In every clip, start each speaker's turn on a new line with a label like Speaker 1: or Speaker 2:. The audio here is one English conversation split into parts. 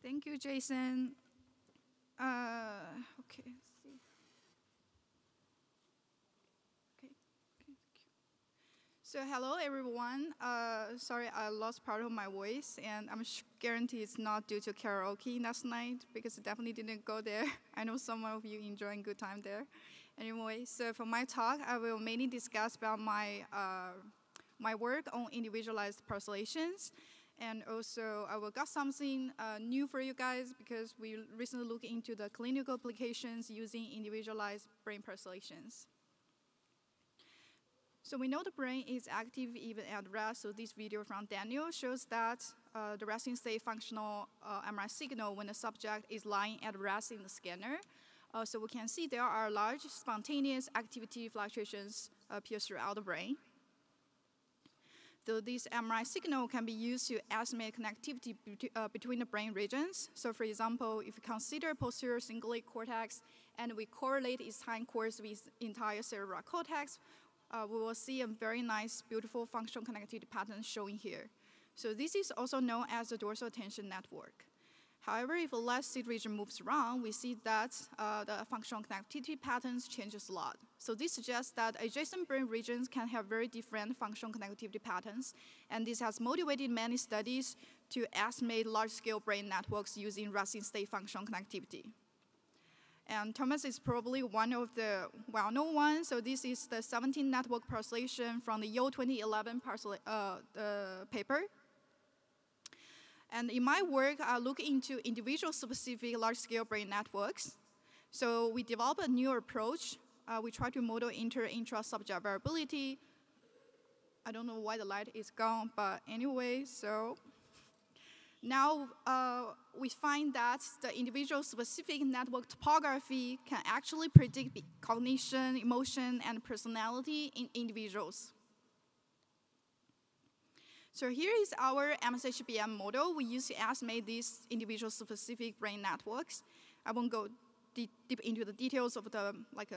Speaker 1: Thank you, Jason. Okay, let's see. Okay, thank you. So hello, everyone. Sorry, I lost part of my voice, and I'm guaranteed it's not due to karaoke last night, because I definitely didn't go there. I know some of you enjoying good time there. Anyway, so for my talk, I will mainly discuss about my work on individualized parcellations. And also, I will got something new for you guys, because we recently looked into the clinical applications using individualized brain parcellations. So we know the brain is active even at rest. So this video from Daniel shows that the resting state functional MRI signal when the subject is lying at rest in the scanner. So we can see there are large spontaneous activity fluctuations appear throughout the brain. So this MRI signal can be used to estimate connectivity between the brain regions. So for example, if we consider posterior cingulate cortex and we correlate its time course with entire cerebral cortex, we will see a very nice, beautiful functional connectivity pattern showing here. So this is also known as the dorsal attention network. However, if the left seat region moves around, we see that the functional connectivity patterns changes a lot. So this suggests that adjacent brain regions can have very different functional connectivity patterns, and this has motivated many studies to estimate large-scale brain networks using resting state functional connectivity. And Thomas is probably one of the well-known ones. So this is the 17 network parcellation from the Yale 2011 paper. And in my work, I look into individual-specific large-scale brain networks. So we develop a new approach. We try to model intra-subject variability. I don't know why the light is gone, but anyway, so now we find that the individual-specific network topography can actually predict cognition, emotion, and personality in individuals. So here is our OHBM model we use to estimate these individual-specific brain networks. I won't go deep into the details of the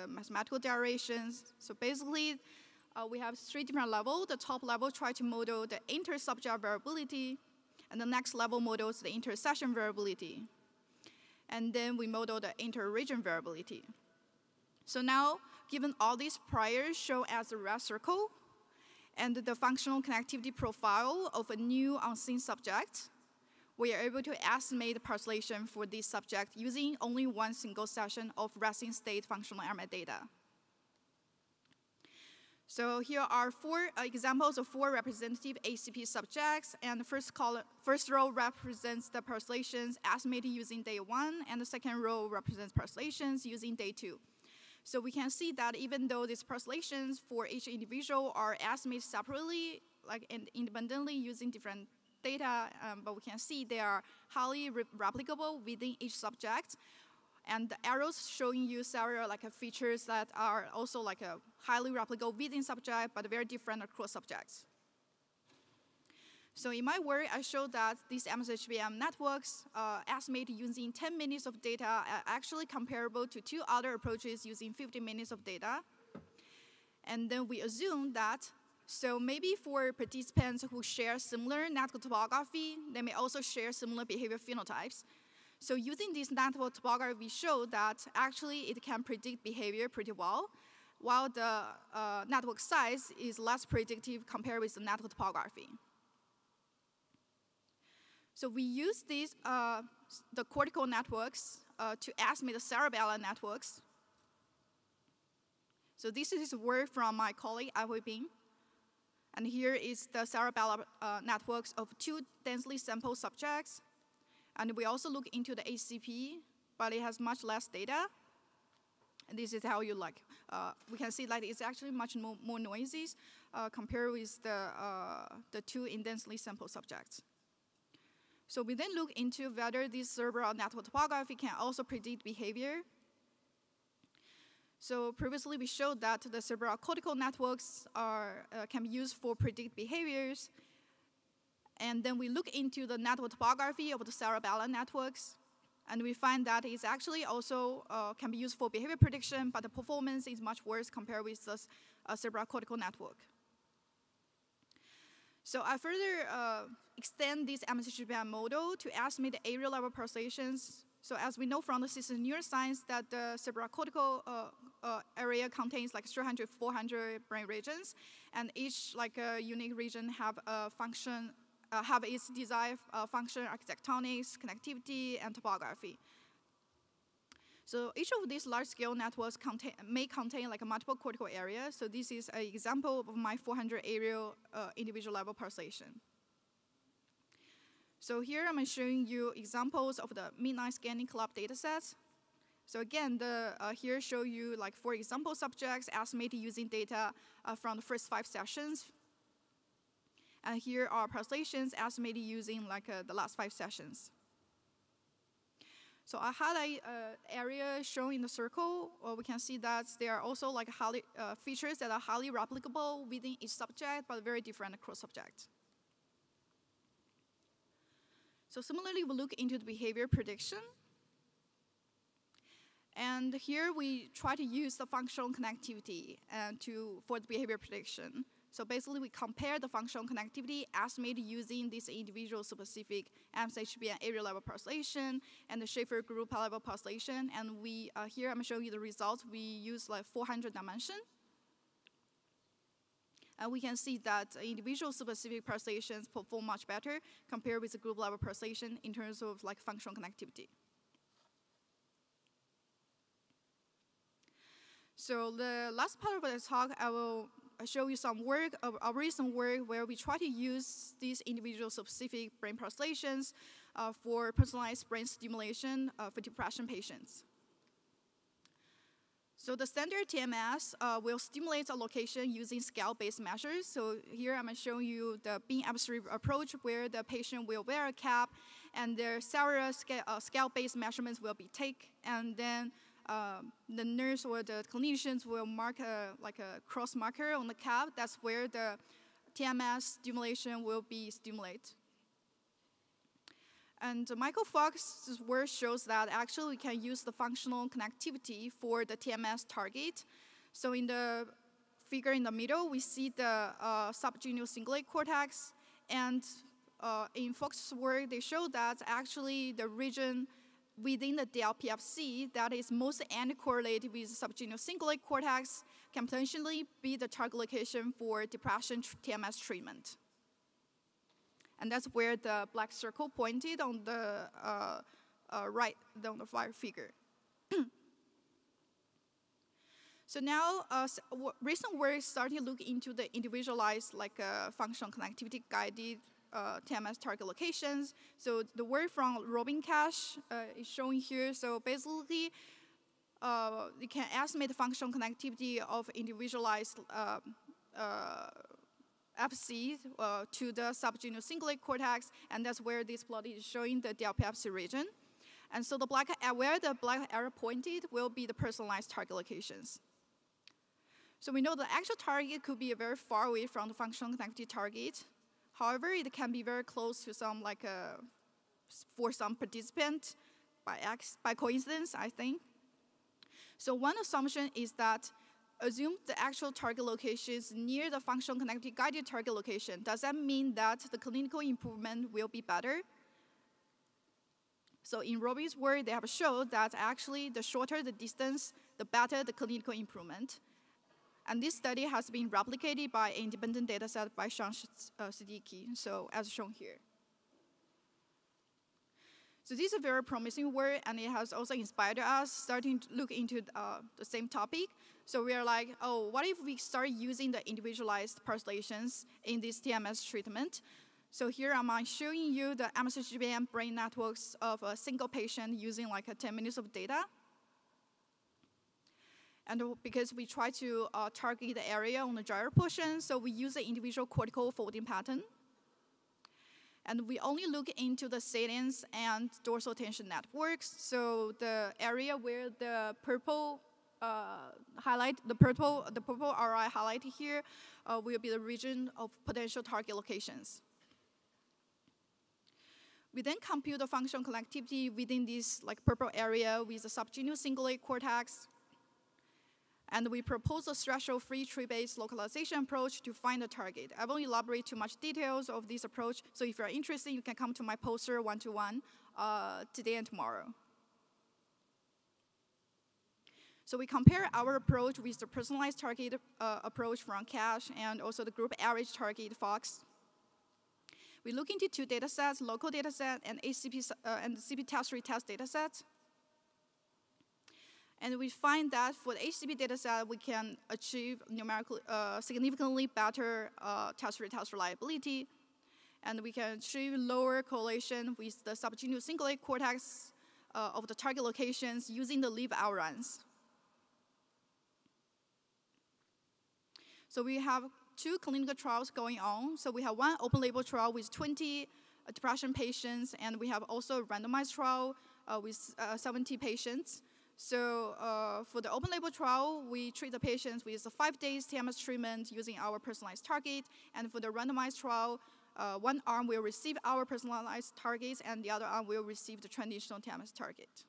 Speaker 1: mathematical derivations. So basically, we have 3 different levels. The top level tries to model the inter-subject variability, and the next level models the inter-session variability. And then we model the inter-region variability. So now, given all these priors shown as a red circle, and the functional connectivity profile of a new unseen subject, we are able to estimate the parcellation for this subject using only one single session of resting state functional MRI data. So here are 4 examples of 4 representative ACP subjects, and the first row represents the parcellations estimated using day 1, and the second row represents parcellations using day 2. So we can see that even though these parcellations for each individual are estimated separately, and independently using different data, but we can see they are highly replicable within each subject. And the arrows showing you several features that are also highly replicable within subject, but very different across subjects. So in my work, I showed that these OHBM networks estimated using 10 minutes of data are actually comparable to 2 other approaches using 50 minutes of data. And then we assume that, so maybe for participants who share similar network topography, they may also share similar behavior phenotypes. So using this network topography, we show that actually it can predict behavior pretty well, while the network size is less predictive compared with the network topography. So we use these, the cortical networks to estimate the cerebellar networks. So this is work from my colleague, OHBM. And here is the cerebellar networks of 2 densely sampled subjects. And we also look into the ACP, but it has much less data. And this is how you we can see it's actually much more noisy compared with the 2 indensely sampled subjects. So we then look into whether this cerebral network topography can also predict behavior. So previously we showed that the cerebral cortical networks can be used for predict behaviors. And then we look into the network topography of the cerebellar networks. And we find that it's actually also can be used for behavior prediction, but the performance is much worse compared with the cerebral cortical network. So I further extend this MSHBM model to estimate the area level parcellations. So as we know from the system neuroscience that the cerebrocortical area contains like 300, 400 brain regions, and each like unique region have a function, have its desired function, architectonics, connectivity, and topography. So each of these large-scale networks may contain like a multiple cortical areas. So this is an example of my 400 aerial individual level parcellation. So here I'm showing you examples of the midnight scanning club datasets. So again, here show you like 4 example subjects estimated using data from the first 5 sessions. And here are parcellations estimated using like the last 5 sessions. So I highlight area shown in the circle. We can see that there are also like features that are highly replicable within each subject, but very different across subjects. So similarly, we look into the behavior prediction. And here we try to use the functional connectivity for the behavior prediction. So basically, we compare the functional connectivity estimated using this individual specific MSHBM area level parcellation and the Schaefer group level parcellation. And here I'm showing you the results. We use like 400 dimension. And we can see that individual specific parcellations perform much better compared with the group level parcellation in terms of like functional connectivity. So the last part of this talk, I will show you some work, a recent work where we try to use these individual specific brain parcellations for personalized brain stimulation for depression patients. So the standard TMS will stimulate a location using scale-based measures. So here I'm showing you the beam abstract approach where the patient will wear a cap and their several scale-based measurements will be taken, and then the nurse or the clinicians will mark like a cross marker on the cap. That's where the TMS stimulation will be stimulated. And Michael Fox's work shows that actually we can use the functional connectivity for the TMS target. So in the figure in the middle, we see the subgenual cingulate cortex. And in Fox's work, they show that actually the region within the DLPFC that is most correlated with subgenual cingulate cortex can potentially be the target location for depression TMS treatment. And that's where the black circle pointed on the right, on the far figure. So now, recent work starting to look into the individualized functional connectivity guided TMS target locations. So the work from Robin Cash is shown here. So basically, you can estimate the functional connectivity of individualized FC to the subgenual cingulate cortex, and that's where this plot is showing the DLPFC region. And so where the black arrow pointed will be the personalized target locations. So we know the actual target could be very far away from the functional connectivity target. However, it can be very close to some for some participant by coincidence, I think. So one assumption is that assume the actual target location is near the functional connectivity guided target location. Does that mean that the clinical improvement will be better? So in Robin's work, they have shown that actually the shorter the distance, the better the clinical improvement. And this study has been replicated by an independent data set by Sean Siddiqui, so as shown here. So this is a very promising work, and it has also inspired us starting to look into the same topic. So we are like, oh, what if we start using the individualized parcellations in this TMS treatment? So here I'm showing you the MSHBM brain networks of a single patient using 10 minutes of data. And because we try to target the area on the gyro portion, so we use the individual cortical folding pattern. And we only look into the salience and dorsal tension networks. So the area where the purple the purple RI highlighted here will be the region of potential target locations. We then compute the functional connectivity within this purple area with the subgenual cingulate cortex. And we propose a threshold-free tree-based localization approach to find the target. I won't elaborate too much details of this approach, so if you're interested, you can come to my poster one-to-one today and tomorrow. So we compare our approach with the personalized target approach from Cache and also the group average target Fox. We look into two data sets, local data set and HCP and the CP test retest data set. And we find that for the HCP data set, we can achieve numerically significantly better test retest reliability. And we can achieve lower correlation with the subgenuine cingulate cortex of the target locations using the leave outruns. So we have two clinical trials going on. So we have one open label trial with 20 depression patients, and we have also a randomized trial with 70 patients. So for the open label trial, we treat the patients with a 5 days TMS treatment using our personalized target. And for the randomized trial, one arm will receive our personalized targets, and the other arm will receive the traditional TMS target.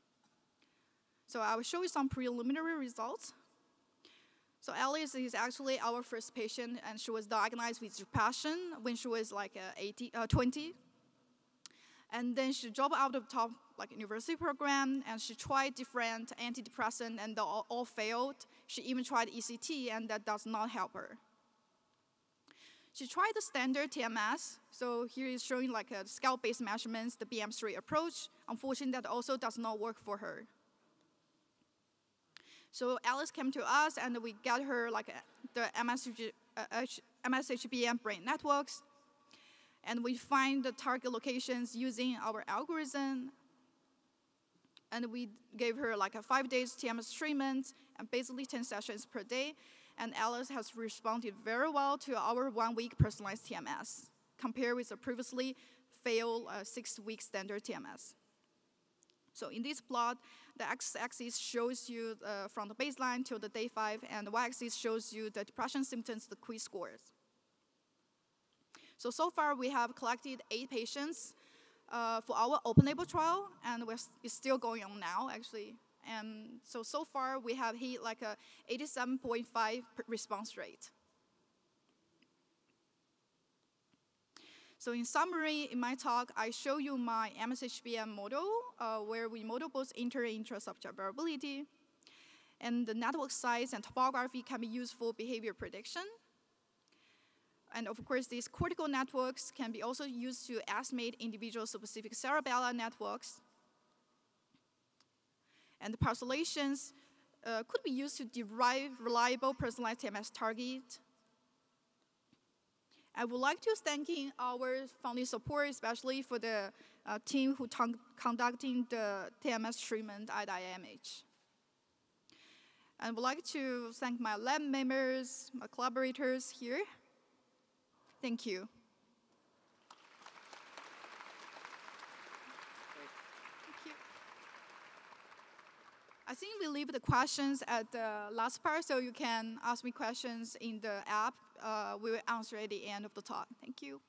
Speaker 1: So I will show you some preliminary results. So Alice is actually our first patient, and she was diagnosed with depression when she was like 20. And then she dropped out of top university program, and she tried different antidepressants, and they all failed. She even tried ECT, and that does not help her. She tried the standard TMS. So here is showing like a scale-based measurements, the BM3 approach. Unfortunately, that also does not work for her. So Alice came to us, and we got her like the MSHBM brain networks. And we find the target locations using our algorithm. And we gave her like a 5 days TMS treatment and basically 10 sessions per day. And Alice has responded very well to our 1 week personalized TMS, compared with the previously failed 6-week standard TMS. So in this plot, the x-axis shows you from the baseline to the day 5, and the y-axis shows you the depression symptoms, the quiz scores. So far we have collected 8 patients for our open label trial, and it's still going on now, actually. And so far we have hit like a 87.5% response rate. So in summary, in my talk, I show you my MSHBM model, where we model both inter- and intra-subject variability. And the network size and topography can be used for behavior prediction. And of course, these cortical networks can be also used to estimate individual specific cerebellar networks. And the parcellations could be used to derive reliable personalized TMS target. I would like to thank our funding support, especially for the team who conducting the TMS treatment at IMH. And I would like to thank my lab members, my collaborators here. Thank you. Thank you. I think we leave the questions at the last part, so you can ask me questions in the app. We will answer at the end of the talk. Thank you.